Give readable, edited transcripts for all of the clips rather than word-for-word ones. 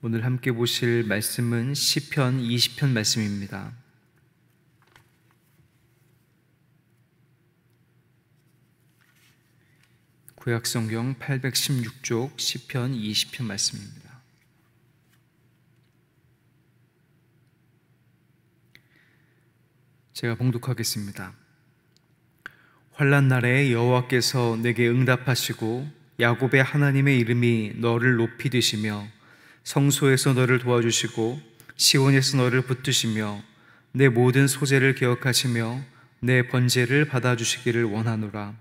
오늘 함께 보실 말씀은 시편 20편 말씀입니다. 구약성경 816쪽 시편 20편 말씀입니다. 제가 봉독하겠습니다. 환난 날에 여호와께서 내게 응답하시고 야곱의 하나님의 이름이 너를 높이 드시며 성소에서 너를 도와주시고 시온에서 너를 붙드시며 내 모든 소재를 기억하시며 내 번제를 받아주시기를 원하노라.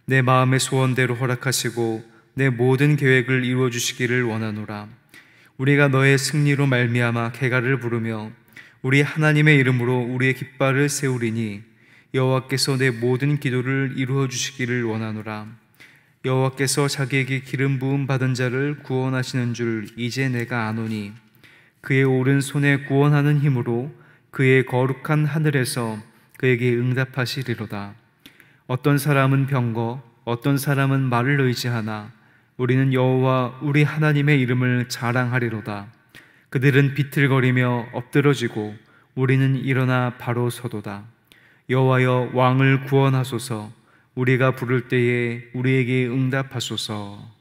내 마음의 소원대로 허락하시고 내 모든 계획을 이루어주시기를 원하노라. 우리가 너의 승리로 말미암아 개가를 부르며 우리 하나님의 이름으로 우리의 깃발을 세우리니 여호와께서 내 모든 기도를 이루어주시기를 원하노라. 여호와께서 자기에게 기름 부음 받은 자를 구원하시는 줄 이제 내가 아노니 그의 오른손에 구원하는 힘으로 그의 거룩한 하늘에서 그에게 응답하시리로다. 어떤 사람은 병거, 어떤 사람은 말을 의지하나 우리는 여호와 우리 하나님의 이름을 자랑하리로다. 그들은 비틀거리며 엎드러지고 우리는 일어나 바로 서도다. 여호와여, 왕을 구원하소서. 우리가 부를 때에 우리에게 응답하소서.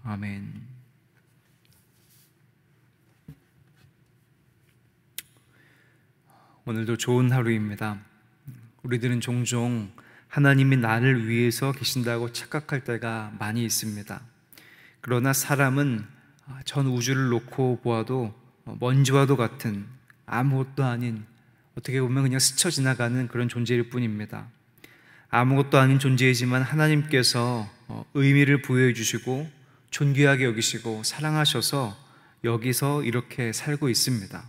아멘. 오늘도 좋은 하루입니다. 우리들은 종종 하나님이 나를 위해서 계신다고 착각할 때가 많이 있습니다. 그러나 사람은 전 우주를 놓고 보아도 먼지와도 같은 아무것도 아닌, 어떻게 보면 그냥 스쳐 지나가는 그런 존재일 뿐입니다. 아무것도 아닌 존재이지만 하나님께서 의미를 부여해 주시고 존귀하게 여기시고 사랑하셔서 여기서 이렇게 살고 있습니다.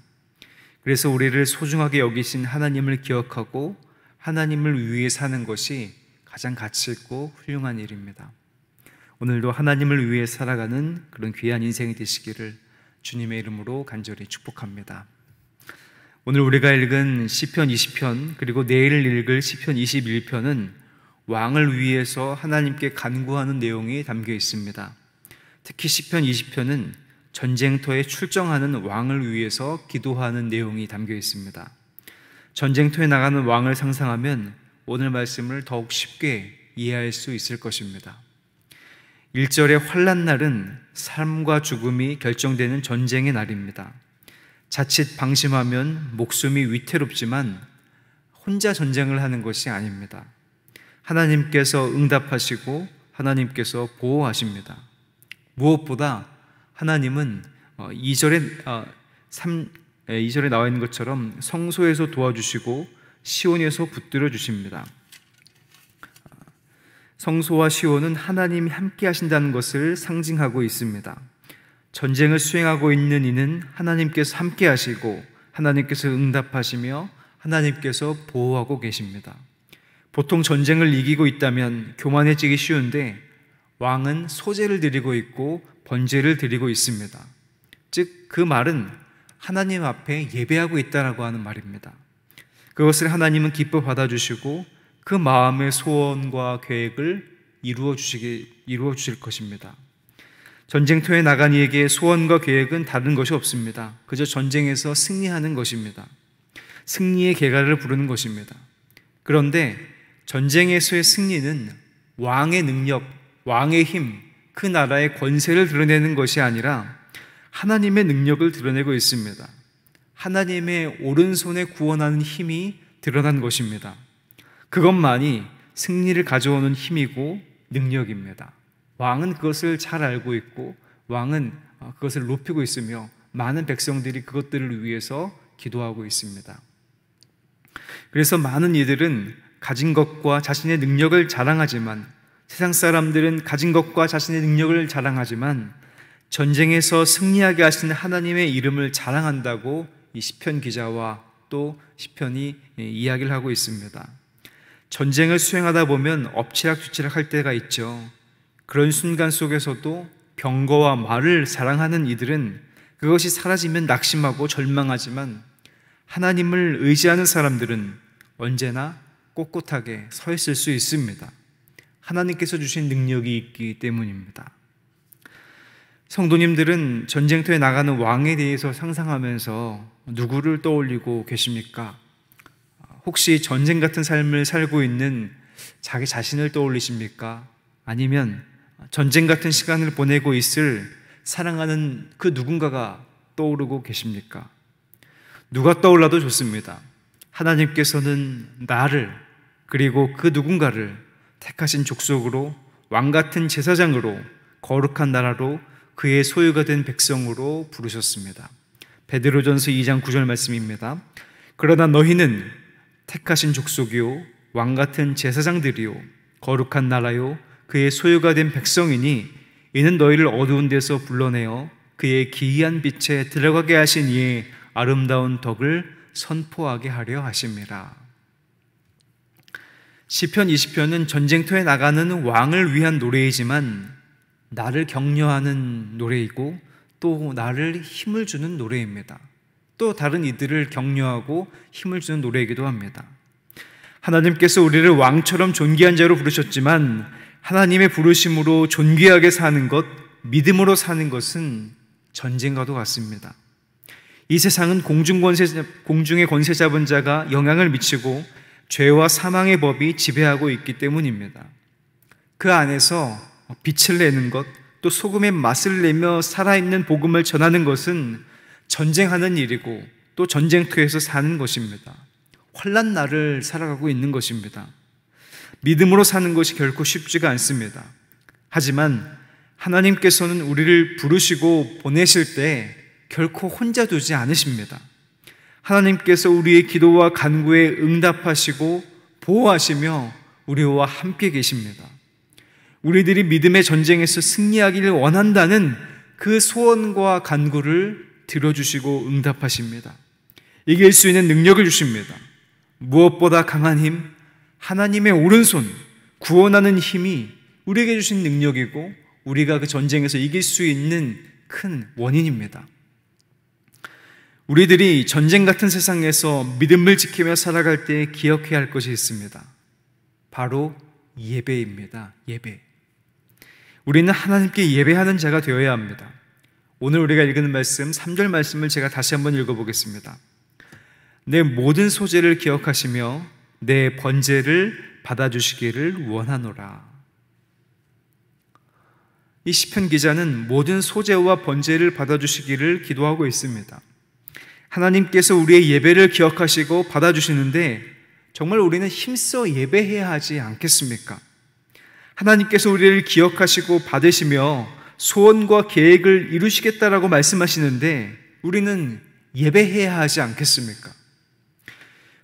그래서 우리를 소중하게 여기신 하나님을 기억하고 하나님을 위해 사는 것이 가장 가치 있고 훌륭한 일입니다. 오늘도 하나님을 위해 살아가는 그런 귀한 인생이 되시기를 주님의 이름으로 간절히 축복합니다. 오늘 우리가 읽은 시편 20편 그리고 내일 읽을 시편 21편은 왕을 위해서 하나님께 간구하는 내용이 담겨 있습니다. 특히 시편 20편은 전쟁터에 출정하는 왕을 위해서 기도하는 내용이 담겨 있습니다. 전쟁터에 나가는 왕을 상상하면 오늘 말씀을 더욱 쉽게 이해할 수 있을 것입니다. 1절의 환난 날은 삶과 죽음이 결정되는 전쟁의 날입니다. 자칫 방심하면 목숨이 위태롭지만 혼자 전쟁을 하는 것이 아닙니다. 하나님께서 응답하시고 하나님께서 보호하십니다. 무엇보다 하나님은 2절에 나와 있는 것처럼 성소에서 도와주시고 시온에서 붙들어 주십니다. 성소와 시온은 하나님이 함께 하신다는 것을 상징하고 있습니다. 전쟁을 수행하고 있는 이는 하나님께서 함께 하시고 하나님께서 응답하시며 하나님께서 보호하고 계십니다. 보통 전쟁을 이기고 있다면 교만해지기 쉬운데 왕은 소제를 드리고 있고 번제를 드리고 있습니다. 즉 그 말은 하나님 앞에 예배하고 있다라고 하는 말입니다. 그것을 하나님은 기뻐 받아주시고 그 마음의 소원과 계획을 이루어 주실 것입니다. 전쟁터에 나간 이에게 소원과 계획은 다른 것이 없습니다. 그저 전쟁에서 승리하는 것입니다. 승리의 계가를 부르는 것입니다. 그런데 전쟁에서의 승리는 왕의 능력, 왕의 힘, 그 나라의 권세를 드러내는 것이 아니라 하나님의 능력을 드러내고 있습니다. 하나님의 오른손에 구원하는 힘이 드러난 것입니다. 그것만이 승리를 가져오는 힘이고 능력입니다. 왕은 그것을 잘 알고 있고 왕은 그것을 높이고 있으며 많은 백성들이 그것들을 위해서 기도하고 있습니다. 그래서 많은 이들은 가진 것과 자신의 능력을 자랑하지만, 세상 사람들은 가진 것과 자신의 능력을 자랑하지만 전쟁에서 승리하게 하시는 하나님의 이름을 자랑한다고 이 시편 기자와 또 시편이 이야기를 하고 있습니다. 전쟁을 수행하다 보면 엎치락뒤치락 할 때가 있죠. 그런 순간 속에서도 병거와 말을 사랑하는 이들은 그것이 사라지면 낙심하고 절망하지만 하나님을 의지하는 사람들은 언제나 꼿꼿하게 서 있을 수 있습니다. 하나님께서 주신 능력이 있기 때문입니다. 성도님들은 전쟁터에 나가는 왕에 대해서 상상하면서 누구를 떠올리고 계십니까? 혹시 전쟁 같은 삶을 살고 있는 자기 자신을 떠올리십니까? 아니면 전쟁 같은 시간을 보내고 있을 사랑하는 그 누군가가 떠오르고 계십니까? 누가 떠올라도 좋습니다. 하나님께서는 나를 그리고 그 누군가를 택하신 족속으로 왕 같은 제사장으로 거룩한 나라로 그의 소유가 된 백성으로 부르셨습니다. 베드로전서 2장 9절 말씀입니다. 그러나 너희는 택하신 족속이요 왕 같은 제사장들이요 거룩한 나라요 그의 소유가 된 백성이니 이는 너희를 어두운 데서 불러내어 그의 기이한 빛에 들어가게 하신 이의 아름다운 덕을 선포하게 하려 하심이라. 시편 20편은 전쟁터에 나가는 왕을 위한 노래이지만 나를 격려하는 노래이고 또 나를 힘을 주는 노래입니다. 또 다른 이들을 격려하고 힘을 주는 노래이기도 합니다. 하나님께서 우리를 왕처럼 존귀한 자로 부르셨지만 하나님의 부르심으로 존귀하게 사는 것, 믿음으로 사는 것은 전쟁과도 같습니다. 이 세상은 공중의 권세 잡은 자가 영향을 미치고 죄와 사망의 법이 지배하고 있기 때문입니다. 그 안에서 빛을 내는 것, 또 소금의 맛을 내며 살아있는 복음을 전하는 것은 전쟁하는 일이고 또 전쟁터에서 사는 것입니다. 환난 날을 살아가고 있는 것입니다. 믿음으로 사는 것이 결코 쉽지가 않습니다. 하지만 하나님께서는 우리를 부르시고 보내실 때 결코 혼자 두지 않으십니다. 하나님께서 우리의 기도와 간구에 응답하시고 보호하시며 우리와 함께 계십니다. 우리들이 믿음의 전쟁에서 승리하기를 원한다는 그 소원과 간구를 들어주시고 응답하십니다. 이길 수 있는 능력을 주십니다. 무엇보다 강한 힘, 하나님의 오른손, 구원하는 힘이 우리에게 주신 능력이고 우리가 그 전쟁에서 이길 수 있는 큰 원인입니다. 우리들이 전쟁 같은 세상에서 믿음을 지키며 살아갈 때 기억해야 할 것이 있습니다. 바로 예배입니다. 예배. 우리는 하나님께 예배하는 자가 되어야 합니다. 오늘 우리가 읽은 말씀 3절 말씀을 제가 다시 한번 읽어보겠습니다. 내 모든 소재를 기억하시며 내 번제를 받아주시기를 원하노라. 이 시편 기자는 모든 소재와 번제를 받아주시기를 기도하고 있습니다. 하나님께서 우리의 예배를 기억하시고 받아주시는데 정말 우리는 힘써 예배해야 하지 않겠습니까? 하나님께서 우리를 기억하시고 받으시며 소원과 계획을 이루시겠다라고 말씀하시는데 우리는 예배해야 하지 않겠습니까?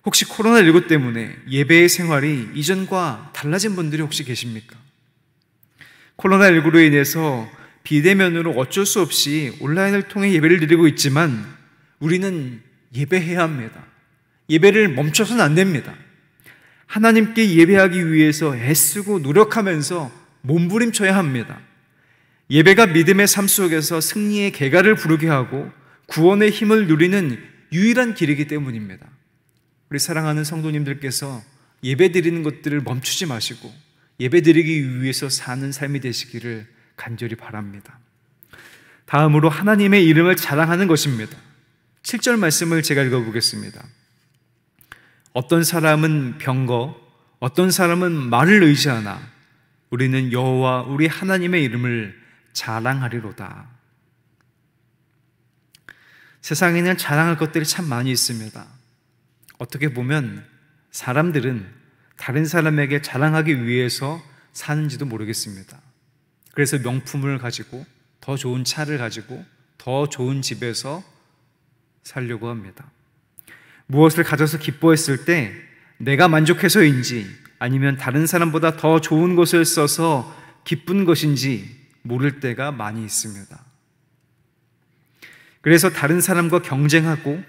혹시 코로나19 때문에 예배의 생활이 이전과 달라진 분들이 혹시 계십니까? 코로나19로 인해서 비대면으로 어쩔 수 없이 온라인을 통해 예배를 드리고 있지만 우리는 예배해야 합니다. 예배를 멈춰서는 안 됩니다. 하나님께 예배하기 위해서 애쓰고 노력하면서 몸부림쳐야 합니다. 예배가 믿음의 삶 속에서 승리의 계가를 부르게 하고 구원의 힘을 누리는 유일한 길이기 때문입니다. 우리 사랑하는 성도님들께서 예배 드리는 것들을 멈추지 마시고 예배 드리기 위해서 사는 삶이 되시기를 간절히 바랍니다. 다음으로 하나님의 이름을 자랑하는 것입니다. 7절 말씀을 제가 읽어보겠습니다. 어떤 사람은 병거, 어떤 사람은 말을 의지하나 우리는 여호와 우리 하나님의 이름을 자랑하리로다. 세상에는 자랑할 것들이 참 많이 있습니다. 어떻게 보면 사람들은 다른 사람에게 자랑하기 위해서 사는지도 모르겠습니다. 그래서 명품을 가지고 더 좋은 차를 가지고 더 좋은 집에서 살려고 합니다. 무엇을 가져서 기뻐했을 때 내가 만족해서인지 아니면 다른 사람보다 더 좋은 것을 써서 기쁜 것인지 모를 때가 많이 있습니다. 그래서 다른 사람과 경쟁하고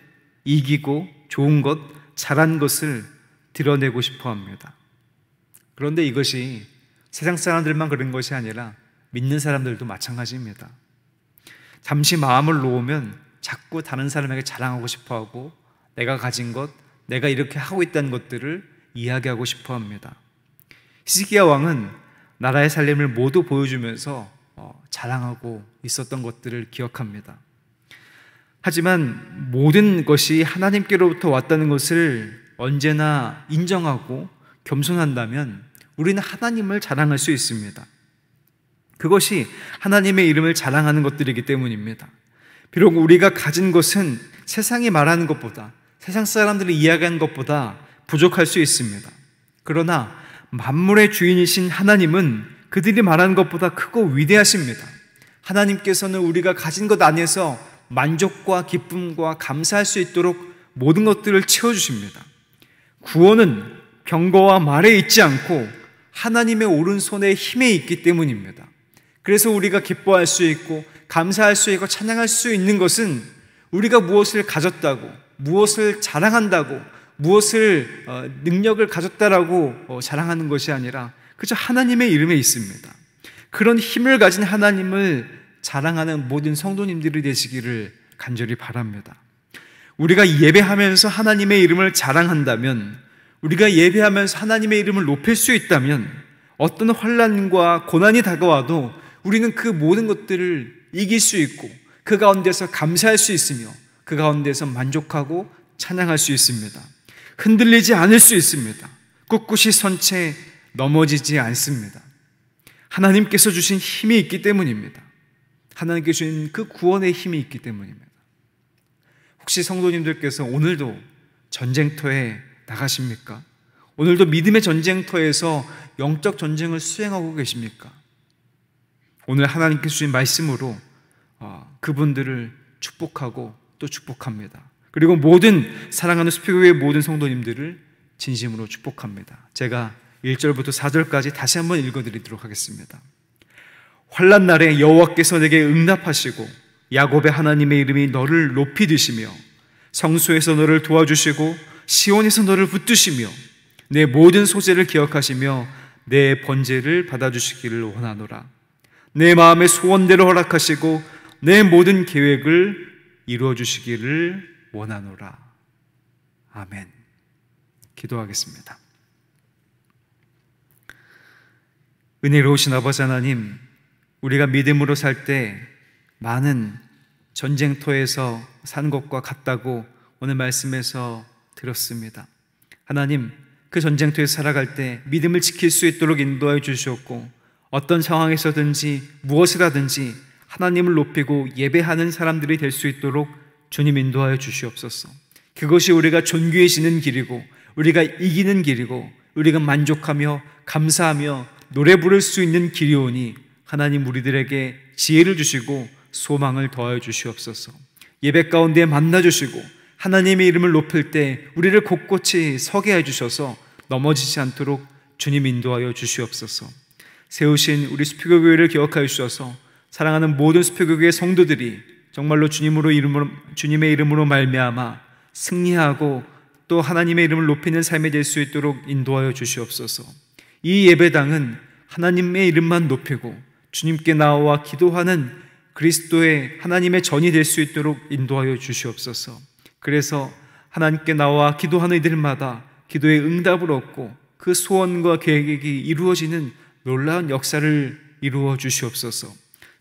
이기고 좋은 것, 잘한 것을 드러내고 싶어 합니다. 그런데 이것이 세상 사람들만 그런 것이 아니라 믿는 사람들도 마찬가지입니다. 잠시 마음을 놓으면 자꾸 다른 사람에게 자랑하고 싶어 하고 내가 가진 것, 내가 이렇게 하고 있다는 것들을 이야기하고 싶어 합니다. 히스기야 왕은 나라의 살림을 모두 보여주면서 자랑하고 있었던 것들을 기억합니다. 하지만 모든 것이 하나님께로부터 왔다는 것을 언제나 인정하고 겸손한다면 우리는 하나님을 자랑할 수 있습니다. 그것이 하나님의 이름을 자랑하는 것들이기 때문입니다. 비록 우리가 가진 것은 세상이 말하는 것보다, 세상 사람들이 이야기하는 것보다 부족할 수 있습니다. 그러나 만물의 주인이신 하나님은 그들이 말하는 것보다 크고 위대하십니다. 하나님께서는 우리가 가진 것 안에서 만족과 기쁨과 감사할 수 있도록 모든 것들을 채워주십니다. 구원은 병거와 말에 있지 않고 하나님의 오른손의 힘에 있기 때문입니다. 그래서 우리가 기뻐할 수 있고 감사할 수 있고 찬양할 수 있는 것은 우리가 무엇을 가졌다고, 무엇을 자랑한다고, 무엇을 능력을 가졌다라고 자랑하는 것이 아니라 그저 하나님의 이름에 있습니다. 그런 힘을 가진 하나님을 자랑하는 모든 성도님들이 되시기를 간절히 바랍니다. 우리가 예배하면서 하나님의 이름을 자랑한다면, 우리가 예배하면서 하나님의 이름을 높일 수 있다면 어떤 환난과 고난이 다가와도 우리는 그 모든 것들을 이길 수 있고 그 가운데서 감사할 수 있으며 그 가운데서 만족하고 찬양할 수 있습니다. 흔들리지 않을 수 있습니다. 꿋꿋이 선 채 넘어지지 않습니다. 하나님께서 주신 힘이 있기 때문입니다. 하나님께서 주신 그 구원의 힘이 있기 때문입니다. 혹시 성도님들께서 오늘도 전쟁터에 나가십니까? 오늘도 믿음의 전쟁터에서 영적 전쟁을 수행하고 계십니까? 오늘 하나님께서 주신 말씀으로 그분들을 축복하고 또 축복합니다. 그리고 모든 사랑하는 수표교회의 모든 성도님들을 진심으로 축복합니다. 제가 1절부터 4절까지 다시 한번 읽어드리도록 하겠습니다. 환난 날에 여호와께서 내게 응답하시고 야곱의 하나님의 이름이 너를 높이 드시며 성소에서 너를 도와주시고 시온에서 너를 붙드시며 내 모든 소재를 기억하시며 내 번제를 받아주시기를 원하노라. 내 마음의 소원대로 허락하시고 내 모든 계획을 이루어 주시기를 원하노라. 아멘. 기도하겠습니다. 은혜로우신 아버지 하나님, 우리가 믿음으로 살 때 많은 전쟁터에서 사는 것과 같다고 오늘 말씀에서 들었습니다. 하나님, 그 전쟁터에서 살아갈 때 믿음을 지킬 수 있도록 인도하여 주시옵고 어떤 상황에서든지 무엇을 하든지 하나님을 높이고 예배하는 사람들이 될 수 있도록 주님 인도하여 주시옵소서. 그것이 우리가 존귀해지는 길이고 우리가 이기는 길이고 우리가 만족하며 감사하며 노래 부를 수 있는 길이오니 하나님 우리들에게 지혜를 주시고 소망을 더하여 주시옵소서. 예배 가운데 만나 주시고 하나님의 이름을 높일 때 우리를 곳곳이 서게 해주셔서 넘어지지 않도록 주님 인도하여 주시옵소서. 세우신 우리 수표교회를 기억하여 주셔서 사랑하는 모든 수표교회의 성도들이 정말로 주님의 이름으로 말미암아 승리하고 또 하나님의 이름을 높이는 삶이 될 수 있도록 인도하여 주시옵소서. 이 예배당은 하나님의 이름만 높이고 주님께 나와 기도하는 그리스도의 하나님의 전이 될 수 있도록 인도하여 주시옵소서. 그래서 하나님께 나와 기도하는 이들마다 기도의 응답을 얻고 그 소원과 계획이 이루어지는 놀라운 역사를 이루어 주시옵소서.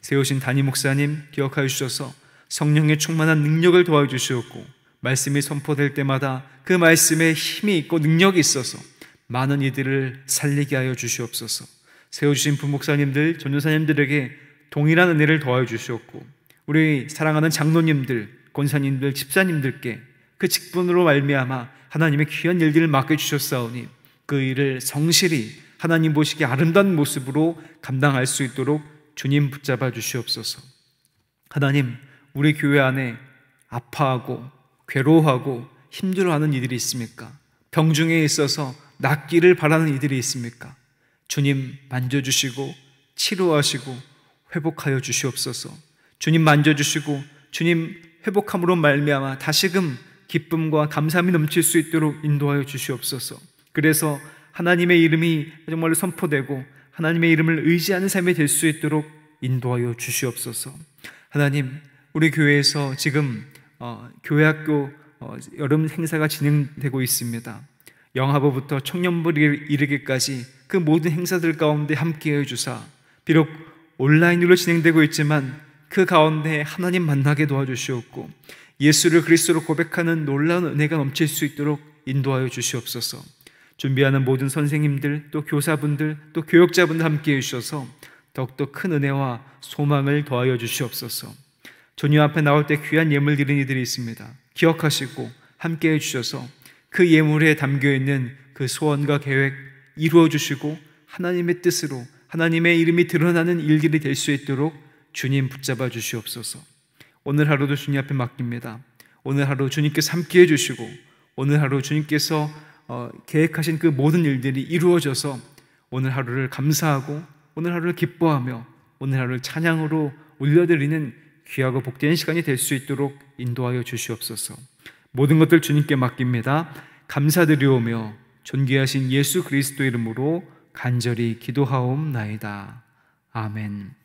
세우신 담임 목사님 기억하여 주셔서 성령의 충만한 능력을 도와여 주시옵고 말씀이 선포될 때마다 그 말씀에 힘이 있고 능력이 있어서 많은 이들을 살리게 하여 주시옵소서. 세워주신 부목사님들, 전도사님들에게 동일한 은혜를 더하여 주시옵고 우리 사랑하는 장로님들, 권사님들, 집사님들께 그 직분으로 말미암아 하나님의 귀한 일들을 맡겨주셨사오니 그 일을 성실히 하나님 보시기에 아름다운 모습으로 감당할 수 있도록 주님 붙잡아 주시옵소서. 하나님, 우리 교회 안에 아파하고 괴로워하고 힘들어하는 이들이 있습니까? 병중에 있어서 낫기를 바라는 이들이 있습니까? 주님 만져주시고 치료하시고 회복하여 주시옵소서. 주님 만져주시고 주님 회복함으로 말미암아 다시금 기쁨과 감사함이 넘칠 수 있도록 인도하여 주시옵소서. 그래서 하나님의 이름이 정말로 선포되고 하나님의 이름을 의지하는 삶이 될 수 있도록 인도하여 주시옵소서. 하나님, 우리 교회에서 지금 교회학교 여름 행사가 진행되고 있습니다. 영하부부터 청년부에 이르기까지 그 모든 행사들 가운데 함께해 주사 비록 온라인으로 진행되고 있지만 그 가운데 하나님 만나게 도와주시옵고 예수를 그리스도로 고백하는 놀라운 은혜가 넘칠 수 있도록 인도하여 주시옵소서. 준비하는 모든 선생님들, 또 교사분들, 또 교역자분들 함께해 주셔서 더욱더 큰 은혜와 소망을 더하여 주시옵소서. 조님 앞에 나올 때 귀한 예물 드리는 이들이 있습니다. 기억하시고 함께해 주셔서 그 예물에 담겨있는 그 소원과 계획 이루어 주시고 하나님의 뜻으로 하나님의 이름이 드러나는 일들이 될 수 있도록 주님 붙잡아 주시옵소서. 오늘 하루도 주님 앞에 맡깁니다. 오늘 하루 주님께서 함께해 주시고 오늘 하루 주님께서 계획하신 그 모든 일들이 이루어져서 오늘 하루를 감사하고 오늘 하루를 기뻐하며 오늘 하루를 찬양으로 올려드리는 귀하고 복된 시간이 될 수 있도록 인도하여 주시옵소서. 모든 것들 주님께 맡깁니다. 감사드리오며 존귀하신 예수 그리스도 이름으로 간절히 기도하옵나이다. 아멘.